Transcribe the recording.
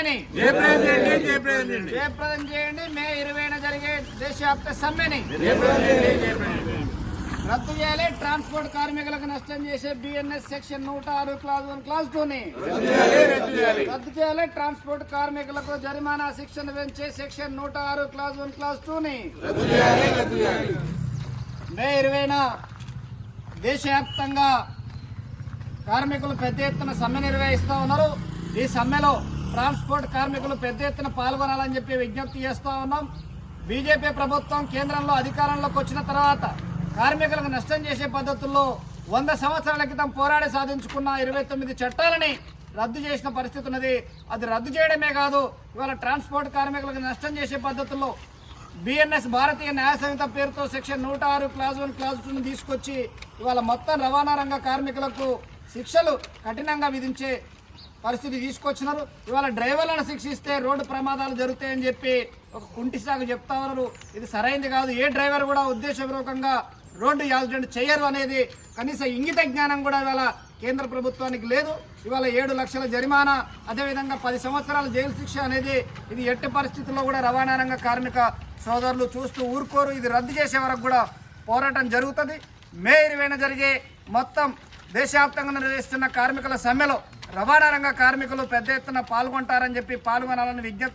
సమ్మెని జయప్రదం చేయండి. మే 20న జరిగే దేశవ్యాప్త సమ్మెని రద్దు చేయాలి. ట్రాన్స్పోర్ట్ కార్మికులకు నష్టం చేసే బిఎన్ఎస్ సెక్షన్ 106 క్లాజ్ 1 క్లాజ్ 2ని రద్దు చేయాలి. ట్రాన్స్పోర్ట్ కార్మికులకు జరిమానా శిక్షను పెంచే సెక్షన్ 106 క్లాజ్ 1 క్లాజ్ 2ని మే 20న దేశవ్యాప్తంగా కార్మికులు పెద్ద ఎత్తున సమ్మె నిర్వహిస్తూ ఉన్నారు. ఈ సమ్మెలో ట్రాన్స్పోర్ట్ కార్మికులు పెద్ద ఎత్తున పాల్గొనాలని చెప్పి విజ్ఞప్తి చేస్తూ ఉన్నాం. బీజేపీ ప్రభుత్వం కేంద్రంలో అధికారంలోకి వచ్చిన తర్వాత కార్మికులకు నష్టం చేసే పద్ధతుల్లో 100 సంవత్సరాల క్రితం పోరాడి సాధించుకున్న 29 చట్టాలని రద్దు చేసిన పరిస్థితి ఉన్నది. అది రద్దు చేయడమే కాదు, ఇవాళ ట్రాన్స్పోర్ట్ కార్మికులకు నష్టం చేసే పద్ధతుల్లో బిఎన్ఎస్ భారతీయ న్యాయ సంహిత పేరుతో సెక్షన్ 106 క్లాజ్ 1 క్లాజ్ 2ని తీసుకొచ్చి ఇవాళ మొత్తం రవాణా రంగ కార్మికులకు శిక్షలు కఠినంగా విధించే పరిస్థితి తీసుకొచ్చినారు. ఇవాళ డ్రైవర్లను శిక్షిస్తే రోడ్డు ప్రమాదాలు జరుగుతాయని చెప్పి ఒక కుంటి సాగు చెప్తా ఉన్నారు. ఇది సరైనది కాదు. ఏ డ్రైవర్ కూడా ఉద్దేశపూర్వకంగా రోడ్డు యాక్సిడెంట్ చేయరు అనేది కనీస ఇంగిత జ్ఞానం కూడా ఇవాళ కేంద్ర ప్రభుత్వానికి లేదు. ఇవాళ 7 లక్షల జరిమానా, అదేవిధంగా 10 సంవత్సరాల జైలు శిక్ష అనేది ఇది ఎట్టి పరిస్థితుల్లో కూడా రవాణా రంగ కార్మిక సోదరులు చూస్తూ ఊరుకోరు. ఇది రద్దు చేసే వరకు కూడా పోరాటం జరుగుతుంది. మే 20న జరిగే మొత్తం దేశవ్యాప్తంగా నిర్వహిస్తున్న కార్మికుల సమ్మెలో రవాణా రంగ కార్మికులు పెద్ద ఎత్తున పాల్గొంటారని చెప్పి పాల్గొనాలని విజ్ఞప్తి